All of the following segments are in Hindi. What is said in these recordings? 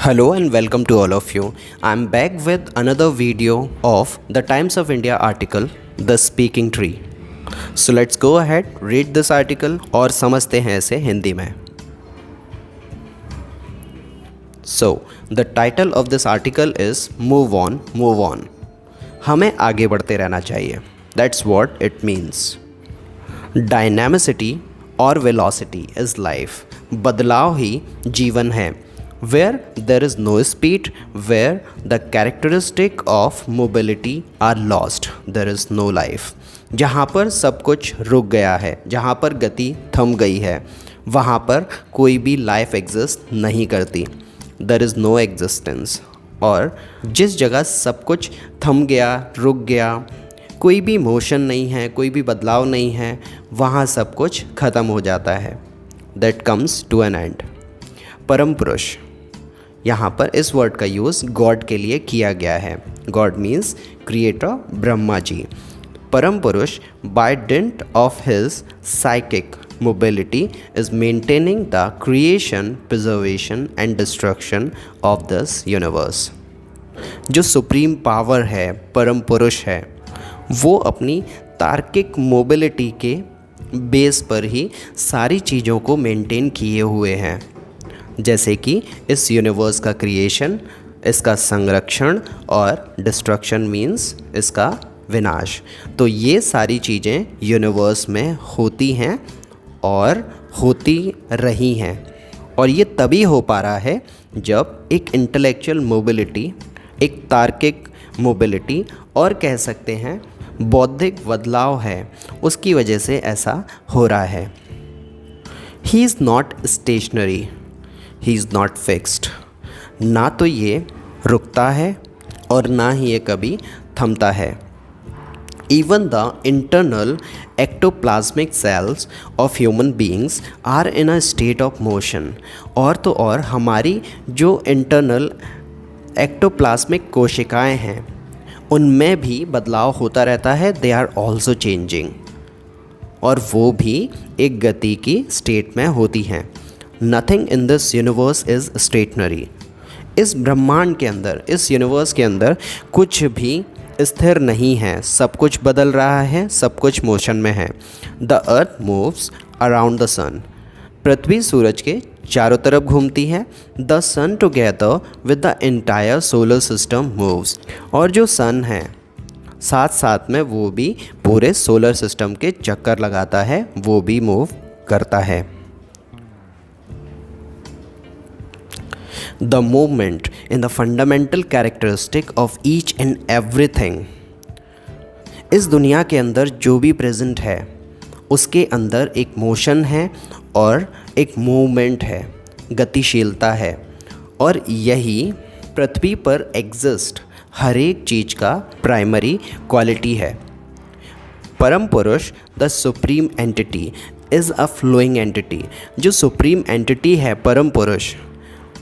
Hello and welcome to all of you. I'm back with another video of the Times of India article, The Speaking Tree. So let's go ahead, read this article और समझते हैं इसे हिंदी में. So the title of this article is Move On, Move On. हमें आगे बढ़ते रहना चाहिए. That's what it means. Dynamicity और velocity is life. बदलाव ही जीवन है. Where there is no speed, where the characteristic of mobility are lost, there is no life. जहाँ पर सब कुछ रुक गया है, जहाँ पर गति थम गई है, वहाँ पर कोई भी लाइफ एग्जिस्ट नहीं करती. There is no existence. और जिस जगह सब कुछ थम गया, रुक गया, कोई भी मोशन नहीं है, कोई भी बदलाव नहीं है, वहाँ सब कुछ ख़त्म हो जाता है. That comes to an end. परम पुरुष, यहाँ पर इस वर्ड का यूज़ गॉड के लिए किया गया है. God means creator Brahma ji. परम पुरुष by dint of his psychic mobility is maintaining the creation, preservation and destruction of this universe. जो सुप्रीम पावर है, परम पुरुष है, वो अपनी तार्किक मोबिलिटी के बेस पर ही सारी चीज़ों को मेंटेन किए हुए हैं, जैसे कि इस यूनिवर्स का क्रिएशन, इसका संरक्षण और डिस्ट्रक्शन मीन्स इसका विनाश. तो ये सारी चीज़ें यूनिवर्स में होती हैं और होती रही हैं, और ये तभी हो पा रहा है जब एक इंटेलेक्चुअल मोबिलिटी, एक तार्किक मोबिलिटी और कह सकते हैं बौद्धिक बदलाव है, उसकी वजह से ऐसा हो रहा है. He is not stationary, he is not fixed. ना तो ये रुकता है और ना ही ये कभी थमता है. Even the internal ectoplasmic cells of human beings are in a state of motion. और तो और हमारी जो इंटरनल एक्टोप्लाज्मिक कोशिकाएं हैं, उनमें भी बदलाव होता रहता है. दे आर ऑल्सो चेंजिंग, और वो भी एक गति की स्टेट में होती हैं. Nothing in this universe is stationary. इस ब्रह्मांड के अंदर, इस यूनिवर्स के अंदर कुछ भी स्थिर नहीं है. सब कुछ बदल रहा है, सब कुछ मोशन में है. The earth moves around the sun. पृथ्वी सूरज के चारों तरफ घूमती है. The sun together with the entire solar system moves. और जो सन है साथ साथ में वो भी पूरे सोलर सिस्टम के चक्कर लगाता है, वो भी मूव करता है. The movement in the fundamental characteristic of each and everything. इस दुनिया के अंदर जो भी प्रेजेंट है, उसके अंदर एक मोशन है और एक मूवमेंट है, गतिशीलता है, और यही पृथ्वी पर एग्जिस्ट हर एक चीज़ का प्राइमरी क्वालिटी है. परम पुरुष, the supreme entity, is a flowing entity. जो सुप्रीम एंटिटी है परम पुरुष,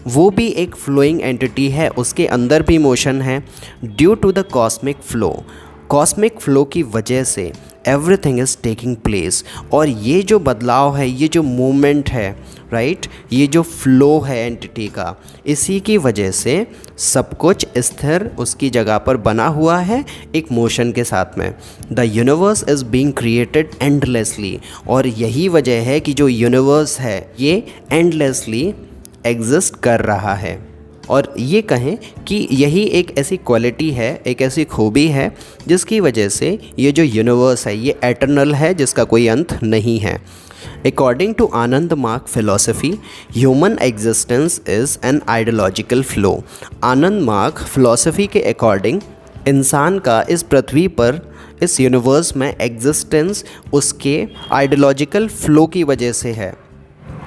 वो भी एक फ्लोइंग एंटिटी है. उसके अंदर भी मोशन है. Due to the cosmic flow, cosmic flow की वजह से एवरीथिंग इज़ टेकिंग प्लेस. और ये जो बदलाव है, ये जो मूवमेंट है, राइट, ये जो फ्लो है एंटिटी का, इसी की वजह से सब कुछ स्थिर उसकी जगह पर बना हुआ है एक मोशन के साथ में. The universe is being created endlessly. और यही वजह है कि जो यूनिवर्स है ये एंडलेसली एग्जिस्ट कर रहा है. और ये कहें कि यही एक ऐसी क्वालिटी है, एक ऐसी खूबी है जिसकी वजह से ये जो यूनिवर्स है ये एटर्नल है, जिसका कोई अंत नहीं है. According to Anand Marg philosophy, human existence is an ideological flow. Anand Marg philosophy के अकॉर्डिंग इंसान का इस पृथ्वी पर, इस यूनिवर्स में एग्जिस्टेंस उसके आइडियोलॉजिकल फ्लो की वजह से है,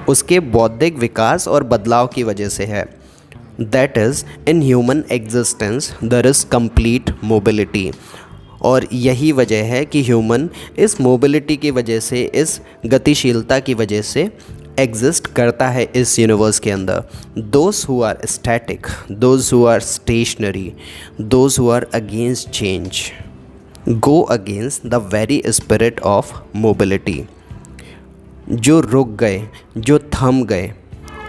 उसके बौद्धिक विकास और बदलाव की वजह से है. That is in human existence there is complete mobility. और यही वजह है कि ह्यूमन इस मोबिलिटी की वजह से, इस गतिशीलता की वजह से एग्जिस्ट करता है इस यूनिवर्स के अंदर. Those who are static, those who are stationary, those who are against change, go against the very spirit of mobility. जो रुक गए, जो थम गए,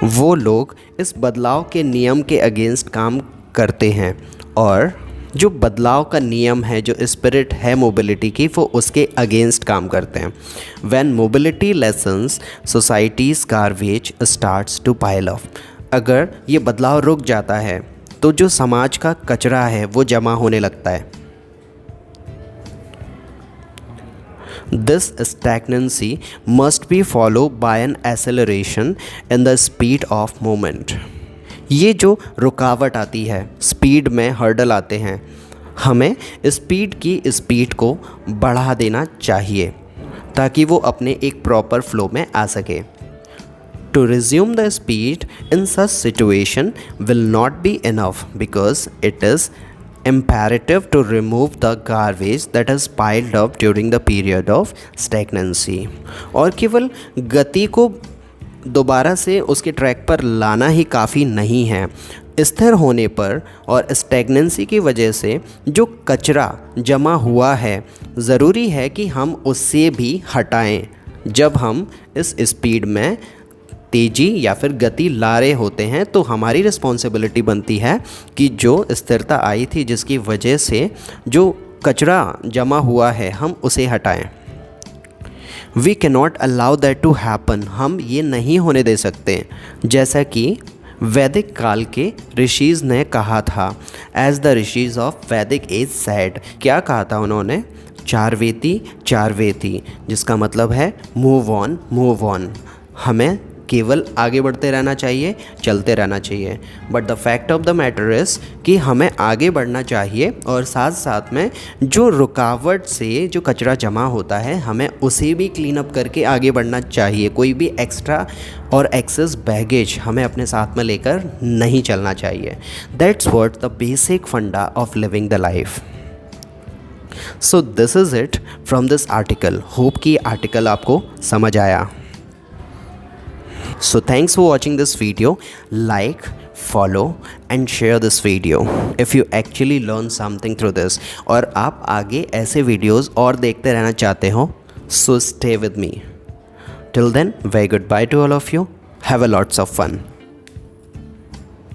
वो लोग इस बदलाव के नियम के अगेंस्ट काम करते हैं और जो बदलाव का नियम है, जो स्पिरिट है मोबिलिटी की, वो उसके अगेंस्ट काम करते हैं। When mobility lessens societies garbage starts to pile up. अगर ये बदलाव रुक जाता है तो जो समाज का कचरा है वो जमा होने लगता है। This stagnancy must be followed by an acceleration in the speed of movement. ये जो रुकावट आती है, स्पीड में हर्डल आते हैं, हमें स्पीड को बढ़ा देना चाहिए ताकि वो अपने एक प्रॉपर फ्लो में आ सके। To resume the speed in such situation will not be enough because it is imperative to remove the garbage that has piled up during the period of stagnancy. और केवल गति को दोबारा से उसके ट्रैक पर लाना ही काफ़ी नहीं है। स्थिर होने पर और स्टैग्नेंसी की वजह से जो कचरा जमा हुआ है, ज़रूरी है कि हम उससे भी हटाएं। जब हम इस स्पीड में तेज़ी या फिर गति ला रहे होते हैं तो हमारी रिस्पॉन्सिबिलिटी बनती है कि जो स्थिरता आई थी, जिसकी वजह से जो कचरा जमा हुआ है, हम उसे हटाएं। We can not allow that to happen. हम ये नहीं होने दे सकते। जैसा कि वैदिक काल के ऋषिज़ ने कहा था, एज द ऋषिज़ ऑफ वैदिक एज सेड। क्या कहा था उन्होंने? चारवेती चारवेती, जिसका मतलब है मूव ऑन मूव ऑन। हमें केवल आगे बढ़ते रहना चाहिए, चलते रहना चाहिए। But the fact of the matter is कि हमें आगे बढ़ना चाहिए और साथ साथ में जो रुकावट से जो कचरा जमा होता है, हमें उसे भी क्लीन अप करके आगे बढ़ना चाहिए। कोई भी एक्स्ट्रा और एक्सेस बैगेज हमें अपने साथ में लेकर नहीं चलना चाहिए। दैट्स व्हाट द बेसिक फंडा of living the life. So this is it from this article. Hope कि आर्टिकल आपको समझ आया। So thanks for watching this video. Like, follow and share this video if you actually learn something through this. और आप आगे ऐसे वीडियोस और देखते रहना चाहते हो, so stay with me. Till then, very goodbye to all of you. Have a lots of fun.